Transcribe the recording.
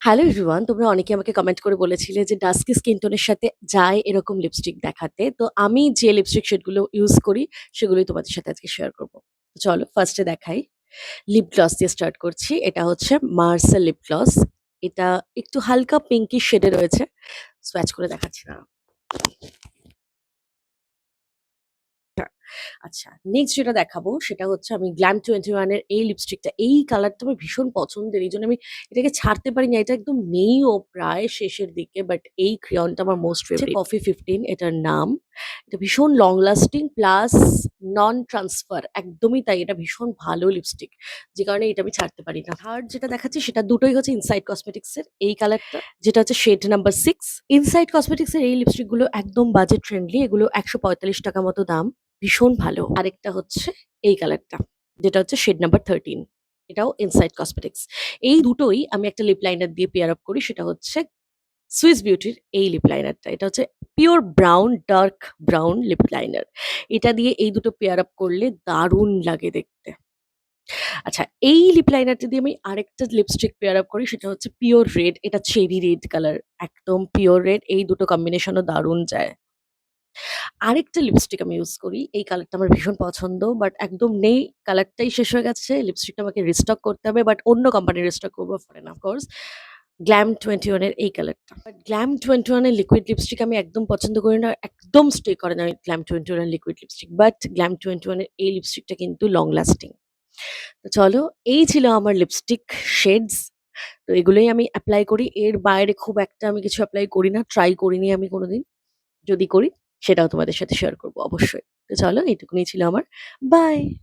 Hello everyone, তোমরা অনেকে আমাকে কমেন্ট করে বলেছিলে যে ডাস্কি স্কিন টোনের সাথে যায় এরকম লিপস্টিক দেখাতে। তো আমি যে লিপস্টিক শেডগুলো ইউজ করি সেগুলোই তোমাদের সাথে আজকে শেয়ার করব। চলো ফার্স্টে দেখাই। লিপ গ্লস দিয়ে স্টার্ট করছি। এটা হচ্ছে মার্সেল লিপ গ্লস। এটা একটু হালকা পিঙ্কিশ শেডে রয়েছে। সোয়াচ করে দেখাচ্ছি না। আচ্ছা, নেক্সট যেটা দেখাবো সেটা হচ্ছে আমি গ্ল্যাম 21 এর এই লিপস্টিকটা। এই কালারটা আমার ভীষণ পছন্দের। এইজন্য আমি এটাকে ছাড়তে পারি না। এটা একদম নেইও প্রায় শেষের দিকে। বাট এই ক্রেয়নটা আমার মোস্ট ফেভারিট। কফি 15 এটার নাম। এটা ভীষণ লং লাস্টিং প্লাস নন ট্রান্সফার। একদমই তাই। এটা ভীষণ ভালো লিপস্টিক। যে কারণে এটা আমি ছাড়তে পারি না। থার্ড যেটা দেখাচ্ছি সেটা দুটোই হচ্ছে ইনসাইড কসমেটিক্স এর এই কালারটা, যেটা হচ্ছে শেড নাম্বার 6। ইনসাইড কসমেটিক্স এর এই লিপস্টিকগুলো একদম বাজেট ফ্রেন্ডলি। এগুলো ৳১৪৫ মতো দাম। ভীষণ ভালো। আরেকটা হচ্ছে এই কালারটা, যেটা হচ্ছে শেড নাম্বার 13। এটাও ইনসাইড কসমেটিক্স। এই দুটোই আমি একটা লিপ লাইনার দিয়ে পেয়ার আপ করি। সেটা হচ্ছে সুইস বিউটির এই লিপ লাইনারটা। এটা হচ্ছে pure brown, dark brown lip liner. এটা দিয়ে এই দুটো পেয়ার আপ করলে দারুণ লাগে দেখতে। আচ্ছা, এই লিপ লাইনারটা দিয়ে আমি আরেকটা লিপস্টিক পেয়ার আপ করি। সেটা হচ্ছে পিওর রেড। এটা চেরি রেড কালার। একদম পিওর রেড। এই দুটো কম্বিনেশনও দারুণ যায়। আরেকটা লিপস্টিক আমি ইউজ করি। এই কালারটা আমার ভীষণ পছন্দ। বাট একদম নেই। কালারটাই শেষ হয়ে গেছে। লিপস্টিকটা আমাকে রিস্টক করতে হবে। বাট অন্য কোম্পানির রিস্টক করবো ফরেন অফ কোর্স। গ্ল্যাম 21 এর এই কালারটা। বাট গ্ল্যাম 21 এর লিকুইড লিপস্টিক আমি একদম পছন্দ করি না। একদম স্টে করে না গ্ল্যাম 21 এর লিকুইড লিপস্টিক। বাট গ্ল্যাম 21 এর এই লিপস্টিকটা কিন্তু লং লাস্টিং। তো চলো, এই ছিল আমার লিপস্টিক শেডস। তো এগুলোই আমি এপ্লাই করি। এর বাইরে খুব একটা আমি কিছু এপ্লাই করি না। ট্রাই করিনি আমি কোনোদিন। যদি করি সেটাও তোমাদের সাথে শেয়ার করব অবশ্যই। তো চলো, এইটুকুনি ছিল আমার। বাই।